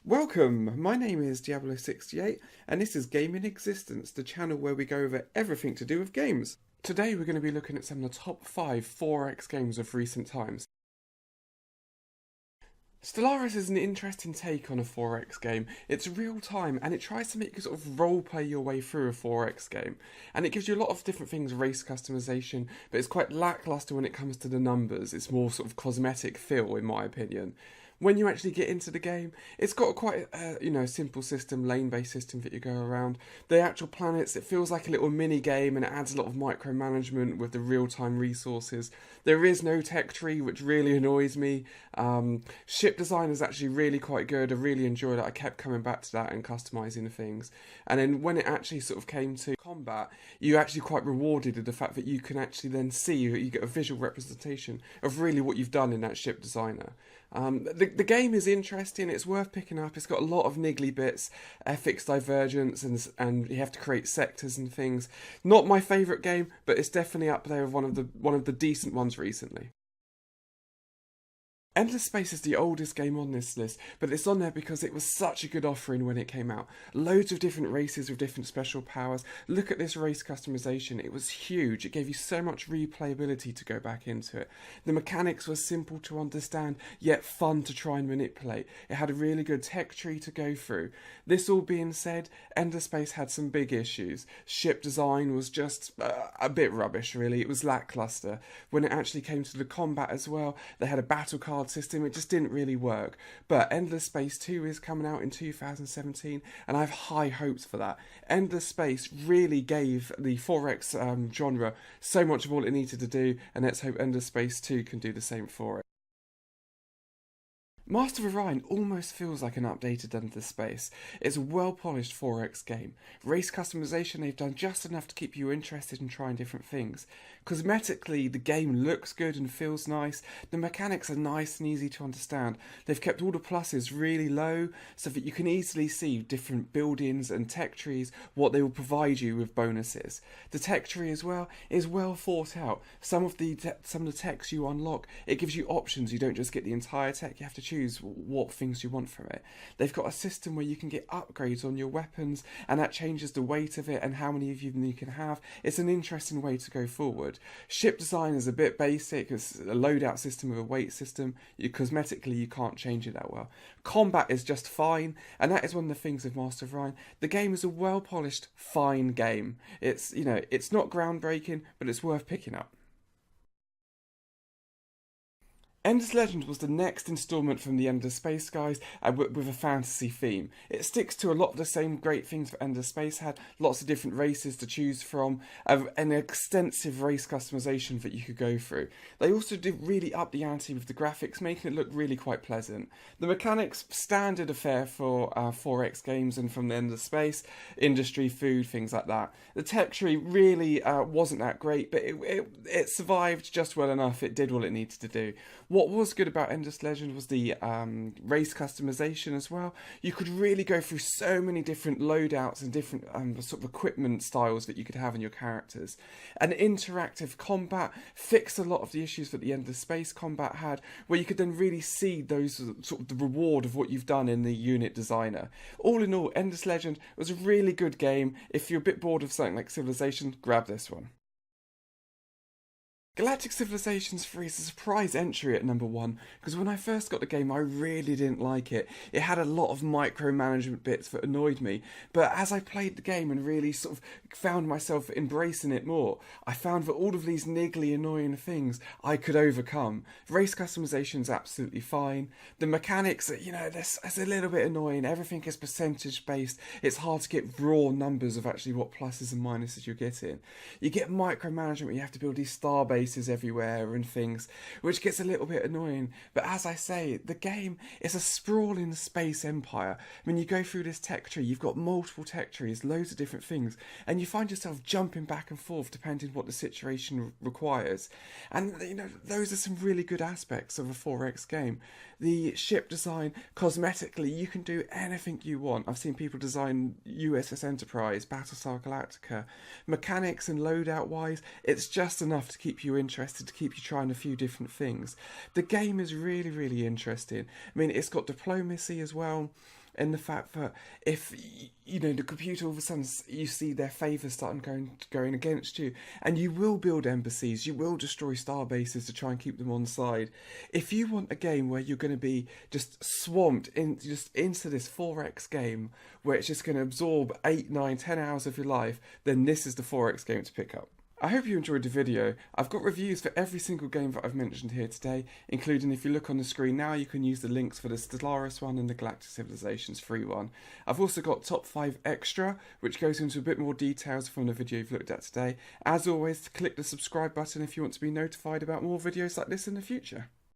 Welcome, my name is Diablo68 and this is Game in Existence, the channel where we go over everything to do with games. Today we're going to be looking at some of the top 5 4X games of recent times. Stellaris is an interesting take on a 4X game. It's real time and it tries to make you sort of role play your way through a 4X game. And it gives you a lot of different things, race customization, but it's quite lackluster when it comes to the numbers. It's more sort of cosmetic feel in my opinion. When you actually get into the game, it's got quite a simple system, lane-based system that you go around. The actual planets, it feels like a little mini game and it adds a lot of micromanagement with the real-time resources. There is no tech tree, which really annoys me. Ship design is actually really quite good. I really enjoyed it. I kept coming back to that and customizing things. And then when it actually sort of came to combat, you actually quite rewarded with the fact that you can actually then see, you get a visual representation of really what you've done in that ship designer. The game is interesting, it's worth picking up, it's got a lot of niggly bits, ethics divergence, and you have to create sectors and things. Not my favourite game, but it's definitely up there with one of the decent ones recently. Endless Space is the oldest game on this list, but it's on there because it was such a good offering when it came out. Loads of different races with different special powers. Look at this race customization, it was huge. It gave you so much replayability to go back into it. The mechanics were simple to understand, yet fun to try and manipulate. It had a really good tech tree to go through. This all being said, Endless Space had some big issues. Ship design was just a bit rubbish, really. It was lackluster. When it actually came to the combat as well, they had a battle card system, it just didn't really work. But Endless Space 2 is coming out in 2017 and I have high hopes for that. Endless Space really gave the 4X genre so much of all it needed to do, and let's hope Endless Space 2 can do the same for it. Master of Orion almost feels like an updated Endless Space. It's a well-polished 4X game. Race customization, they've done just enough to keep you interested in trying different things. Cosmetically, the game looks good and feels nice. The mechanics are nice and easy to understand. They've kept all the pluses really low so that you can easily see different buildings and tech trees, what they will provide you with bonuses. The tech tree as well is well thought out. Some of the techs you unlock, it gives you options. You don't just get the entire tech, you have to choose what things you want from it. They've got a system where you can get upgrades on your weapons and that changes the weight of it and how many of them you can have. It's an interesting way to go forward. Ship design is a bit basic. It's a loadout system with a weight system. Cosmetically you can't change it that well. Combat is just fine, and that is one of the things with Master of Orion. The game is a well polished, fine game. It's it's not groundbreaking, but it's worth picking up. Endless Legend was the next instalment from the Endless Space guys with a fantasy theme. It sticks to a lot of the same great things that Endless Space had, lots of different races to choose from, an extensive race customization that you could go through. They also did really up the ante with the graphics, making it look really quite pleasant. The mechanics, standard affair for 4X games and from the Endless Space, industry, food, things like that. The tech tree really wasn't that great, but it survived just well enough, it did what it needed to do. What was good about Endless Legend was the race customization as well. You could really go through so many different loadouts and different sort of equipment styles that you could have in your characters. And interactive combat fixed a lot of the issues that the Endless Space combat had, where you could then really see those sort of the reward of what you've done in the unit designer. All in all, Endless Legend was a really good game. If you're a bit bored of something like Civilization, grab this one. Galactic Civilizations 3 is a surprise entry at number 1, because when I first got the game I really didn't like it. It had a lot of micromanagement bits that annoyed me, but as I played the game and really sort of found myself embracing it more, I found that all of these niggly annoying things I could overcome. Race customization is absolutely fine. The mechanics, it's a little bit annoying. Everything is percentage based. It's hard to get raw numbers of actually what pluses and minuses you're getting. You get micromanagement where you have to build these star bases everywhere and things, which gets a little bit annoying. But as I say, the game is a sprawling space empire. When you go through this tech tree, you've got multiple tech trees, loads of different things, and you find yourself jumping back and forth depending on what the situation requires. And those are some really good aspects of a 4X game. The ship design, cosmetically, you can do anything you want. I've seen people design USS Enterprise, Battlestar Galactica. Mechanics and loadout wise, it's just enough to keep you interested, to keep you trying a few different things. The game is really, really interesting. I mean, it's got diplomacy as well. in the fact that if you know the computer all of a sudden you see their favours starting going against you, and you will build embassies, you will destroy star bases to try and keep them on side. If you want a game where you're going to be just swamped into this 4X game where it's just going to absorb 8, 9, 10 hours of your life, then this is the 4X game to pick up. I hope you enjoyed the video. I've got reviews for every single game that I've mentioned here today, including, if you look on the screen now, you can use the links for the Stellaris one and the Galactic Civilizations free one. I've also got Top 5 Extra, which goes into a bit more details from the video you've looked at today. As always, click the subscribe button if you want to be notified about more videos like this in the future.